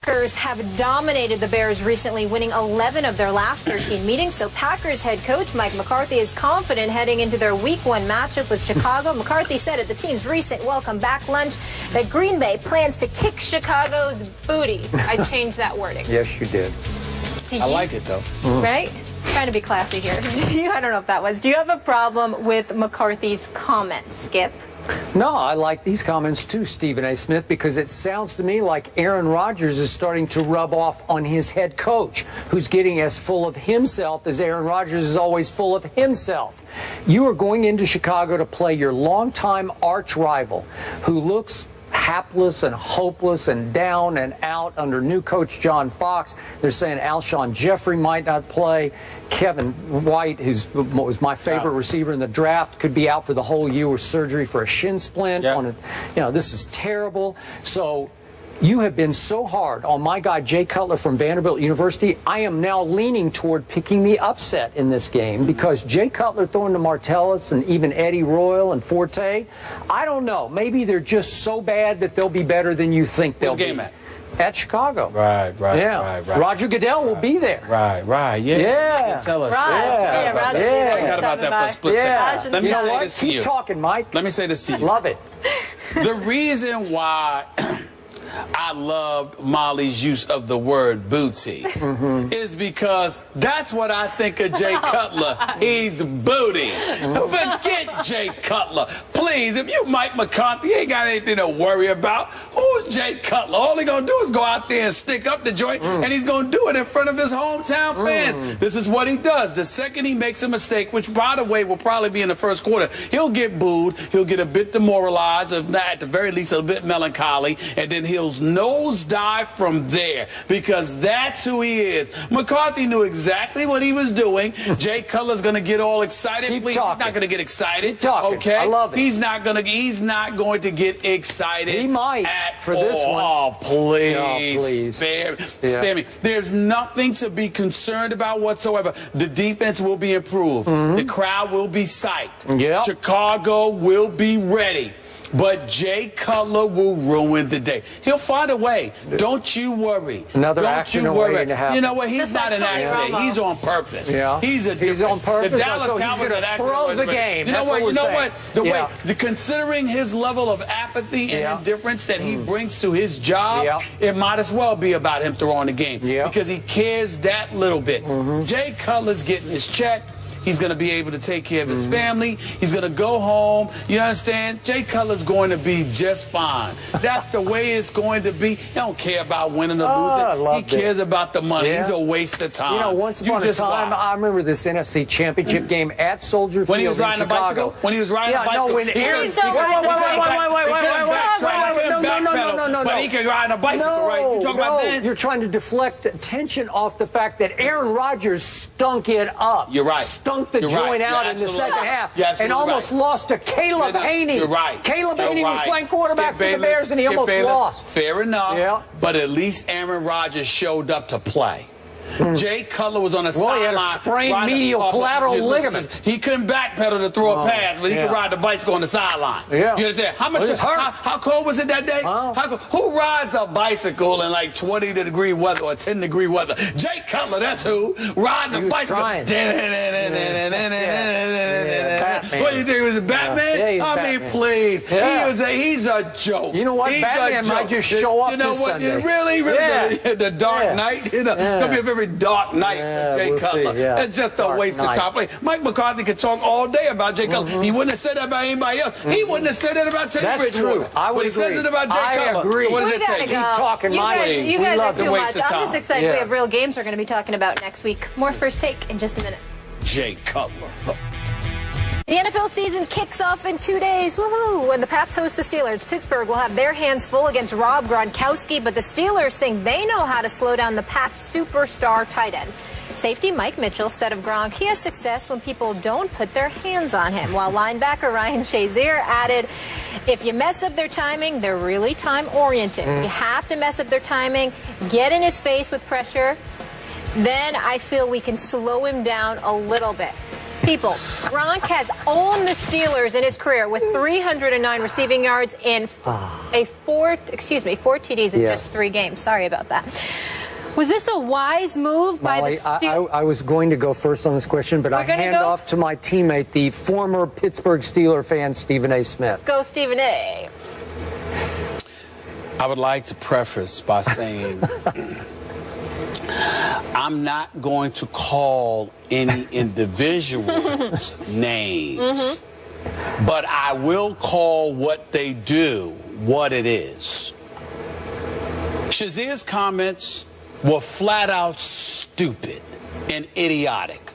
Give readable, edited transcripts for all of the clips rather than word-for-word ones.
Packers have dominated the Bears recently, winning 11 of their last 13 meetings. So Packers head coach Mike McCarthy is confident heading into their Week 1 matchup with Chicago. McCarthy said at the team's recent welcome back lunch that Green Bay plans to kick Chicago's booty. I changed that wording. Yes, you did. I like it, though. Right? Trying to be classy here. I don't know if that was. Do you have a problem with McCarthy's comments, Skip? No, I like these comments too, Stephen A. Smith, because it sounds to me like Aaron Rodgers is starting to rub off on his head coach, who's getting as full of himself as Aaron Rodgers is always full of himself. You are going into Chicago to play your longtime arch rival, who looks hapless and hopeless and down and out under new coach John Fox. They're saying Alshon Jeffrey might not play. Kevin White, who was my favorite receiver in the draft, could be out for the whole year with surgery for a shin splint. This is terrible. So you have been so hard on my guy Jay Cutler from Vanderbilt University. I am now leaning toward picking the upset in this game because Jay Cutler throwing to Martellus and even Eddie Royal and Forte, I don't know. Maybe they're just so bad that they'll be better than you think they'll be. Where's the game at Chicago. Right. Roger Goodell will be there. Right. Yeah. Tell us. I forgot about that for a split second. Let me say this to you. Keep talking, Mike. Let me say this to you. Love it. The reason why I loved Molly's use of the word booty is because that's what I think of Jay Cutler. He's booty. Forget Jay Cutler. Please, if you Mike McCarthy, you ain't got anything to worry about. Who's Jay Cutler? All he gonna do is go out there and stick up the joint, and he's gonna do it in front of his hometown fans. This is what he does. The second he makes a mistake, which by the way will probably be in the first quarter, he'll get booed, he'll get a bit demoralized, if not at the very least a bit melancholy, and then he'll nosedive from there because that's who he is. McCarthy knew exactly what he was doing. Jay Cutler's going to get all excited. Please, he's not going to get excited. Okay, I love it. He's not going to get excited. He might for this one. Oh, please. Spare me. There's nothing to be concerned about whatsoever. The defense will be improved. The crowd will be psyched. Chicago will be ready. But Jay Cutler will ruin the day. He'll find a way. Don't you worry. Another Don't accident you worry. waiting to happen. You know what? He's not an accident. He's on purpose. He's on purpose. The Dallas so Cowboys are an accident. throw the game. You know what? You know what? Considering his level of apathy and indifference that he brings to his job, it might as well be about him throwing the game because he cares that little bit. Jay Cutler's getting his check. He's going to be able to take care of his family. He's going to go home. You understand? Jay Cutler's going to be just fine. That's the way it's going to be. He don't care about winning or losing. He cares about the money. He's a waste of time. You know, once upon a time, I remember this NFC Championship game at Soldier Field when he was riding in Chicago. When he was riding a bicycle. No. But he can ride a bicycle, right? You talking about that? You're trying to deflect attention off the fact that Aaron Rodgers stunk it up. You're right. Stunk the joint out in the second half and almost lost to Caleb Haney. You're right. Caleb Haney was playing quarterback for the Bears and he almost lost. Fair enough. But at least Aaron Rodgers showed up to play. Jay Cutler was on the sideline. He had a sprained medial collateral ligament. He couldn't backpedal to throw a pass, but he could ride the bicycle on the sideline. You understand? How cold was it that day? Who rides a bicycle in like 20-degree weather or 10-degree weather? Jay Cutler, that's who. Riding a bicycle. What do you think? He was a Batman? I mean, please. He's a joke. You know what? Batman might just show up this Sunday. Really? The Dark Knight? It's going to be a very dark night for Jay Cutler. It's just a waste of time. Mike McCarthy could talk all day about Jay Cutler. He wouldn't have said that about anybody else. He wouldn't have said that about Teddy Bridgewater. I would agree. He says it about Jay Cutler. I agree. So what does it take? Keep talking, Mike. You guys are too much. I'm just excited. Yeah. We have real games we're going to be talking about next week. More First Take in just a minute. Jay Cutler. The NFL season kicks off in 2 days. Woohoo! When the Pats host the Steelers, Pittsburgh will have their hands full against Rob Gronkowski, but the Steelers think they know how to slow down the Pats' superstar tight end. Safety Mike Mitchell said of Gronk, he has success when people don't put their hands on him, while linebacker Ryan Shazier added, if you mess up their timing, they're really time-oriented. You have to mess up their timing, get in his face with pressure, then I feel we can slow him down a little bit. People, Gronk has owned the Steelers in his career with 309 receiving yards in four TDs in just 3 games. Sorry about that. Was this a wise move by the Steelers? I was going to go first on this question, but I hand off to my teammate, the former Pittsburgh Steeler fan, Stephen A. Smith. Go, Stephen A. I would like to preface by saying I'm not going to call any individuals names, but I will call what they do what it is. Shazier's comments were flat out stupid and idiotic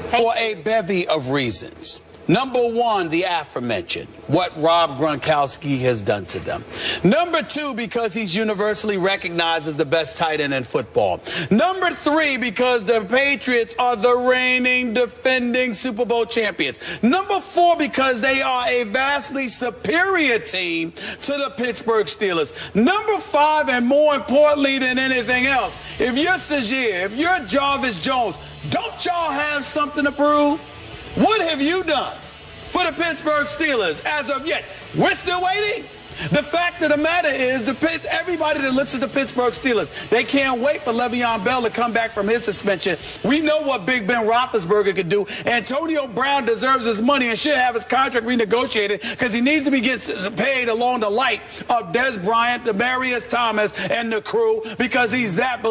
for a bevy of reasons. Number one, the aforementioned, what Rob Gronkowski has done to them. Number two, because he's universally recognized as the best tight end in football. Number three, because the Patriots are the reigning, defending Super Bowl champions. Number four, because they are a vastly superior team to the Pittsburgh Steelers. Number five, and more importantly than anything else, if you're Shazier, if you're Jarvis Jones, don't y'all have something to prove? What have you done for the Pittsburgh Steelers as of yet? We're still waiting. The fact of the matter is, everybody that looks at the Pittsburgh Steelers, they can't wait for Le'Veon Bell to come back from his suspension. We know what Big Ben Roethlisberger could do. Antonio Brown deserves his money and should have his contract renegotiated because he needs to be getting paid along the light of Des Bryant, Demaryius Thomas, and the crew because he's that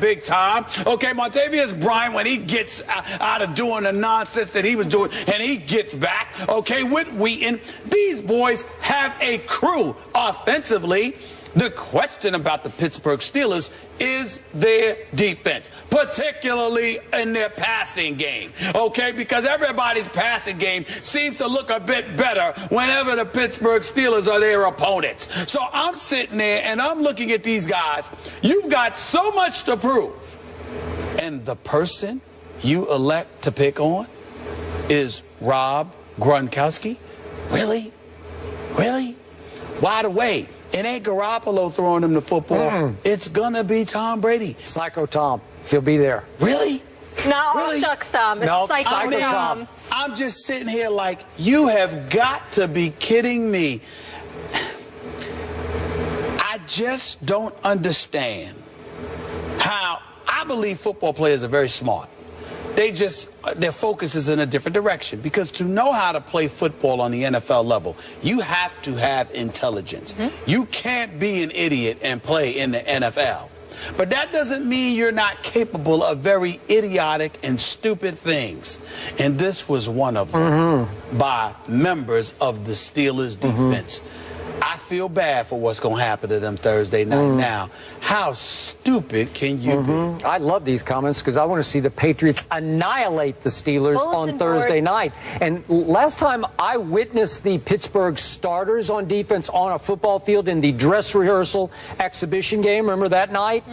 big time. Okay, Montavious Bryant, when he gets out of doing the nonsense that he was doing and he gets back, okay, with Wheaton, these boys have a crew offensively. The question about the Pittsburgh Steelers is their defense, particularly in their passing game, okay? Because everybody's passing game seems to look a bit better whenever the Pittsburgh Steelers are their opponents. So I'm sitting there and I'm looking at these guys. You've got so much to prove. And the person you elect to pick on is Rob Gronkowski? Really? Really? By the way, it ain't Garoppolo throwing him the football. It's going to be Tom Brady. Psycho Tom. He'll be there. Really? Not really? all shucks, Tom. It's Psycho Tom. I'm just sitting here like, you have got to be kidding me. I just don't understand how I believe football players are very smart. Their focus is in a different direction because to know how to play football on the NFL level, you have to have intelligence. You can't be an idiot and play in the NFL. But that doesn't mean you're not capable of very idiotic and stupid things. And this was one of them by members of the Steelers defense. I feel bad for what's going to happen to them Thursday night. Now, how stupid can you be? I love these comments because I want to see the Patriots annihilate the Steelers on Thursday night. And last time I witnessed the Pittsburgh starters on defense on a football field in the dress rehearsal exhibition game, remember that night?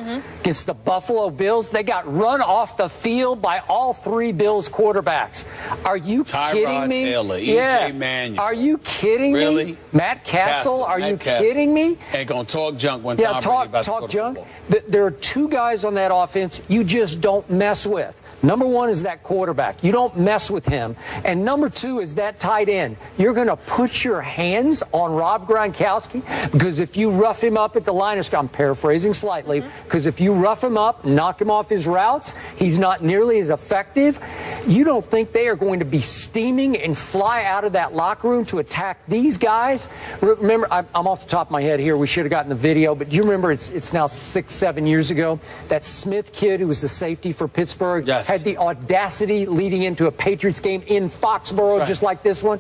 Against the Buffalo Bills, they got run off the field by all 3 Bills quarterbacks. Are you kidding me? Taylor, E.J. Manuel. Are you kidding me? Matt Castle, are you kidding me? Ain't gonna talk junk when Tom Brady about to go to football. There are 2 guys on that offense you just don't mess with. Number 1 is that quarterback. You don't mess with him. And number 2 is that tight end. You're going to put your hands on Rob Gronkowski because if you rough him up at the line of scrimmage, I'm paraphrasing slightly, because if you rough him up, knock him off his routes, he's not nearly as effective. You don't think they are going to be steaming and fly out of that locker room to attack these guys? Remember, I'm off the top of my head here. We should have gotten the video, but do you remember it's now 6-7 years ago, that Smith kid who was the safety for Pittsburgh? Yes. Had the audacity leading into a Patriots game in Foxborough, just like this one,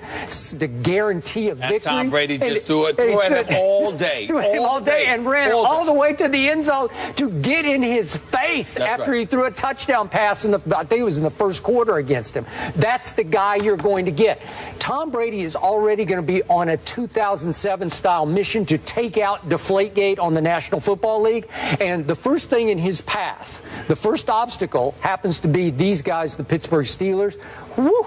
the guarantee of victory. And Tom Brady just threw it at him all day. Threw it all day and ran all the way to the end zone to get in his face after he threw a touchdown pass in I think it was in the first quarter against him. That's the guy you're going to get. Tom Brady is already going to be on a 2007-style mission to take out Deflategate on the National Football League. And the first thing in his path, the first obstacle happens to be these guys, the Pittsburgh Steelers. Woo!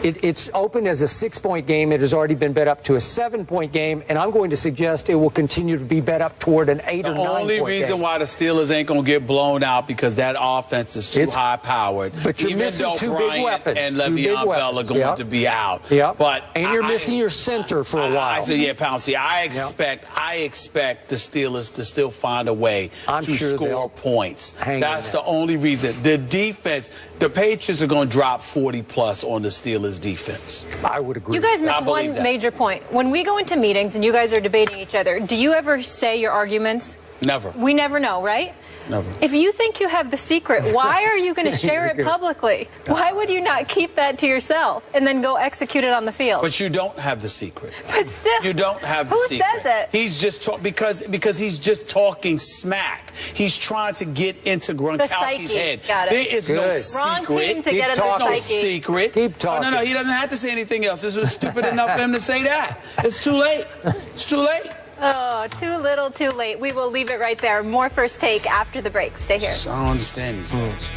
It's open as a 6-point game. It has already been bet up to a 7-point game, and I'm going to suggest it will continue to be bet up toward an 8 or 9 point game. The only reason why the Steelers ain't going to get blown out because that offense is too high-powered. But you're missing two big weapons. And Le'Veon Bell are going to be out. And you're missing your center for a while. Pouncey, I expect the Steelers to still find a way to score points. That's the only reason. The defense, the Patriots are going to drop 40-plus on the Steelers' defense. I would agree. You guys miss one major point. When we go into meetings and you guys are debating each other, do you ever say your arguments? Never. We never know, right? Never. If you think you have the secret, why are you going to share it publicly? Why would you not keep that to yourself and then go execute it on the field? But you don't have the secret. But still, you don't have the secret. Who says it? He's just because he's just talking smack. He's trying to get into Gronkowski's head. Got it. There is no secret. Wrong team to get into the psyche. No secret. Keep talking. Oh, no, he doesn't have to say anything else. This was stupid enough for him to say that. It's too late. It's too late. Oh, too little, too late. We will leave it right there. More First Take after the break. Stay here. I don't understand these guys.